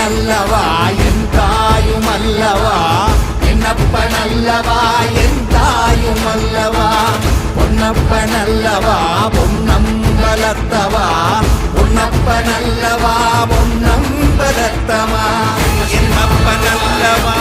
அல்லவா என் தாயும் அல்லவா என்னப்பன் அல்லவா என் தாயும் அல்லவா பொன்னப்பன் அல்லவா பொன்னம்பலத்தவா பொன்னப்பன் அல்லவா பொன்னம்பலத்தவா என்னப்பன் அல்லவா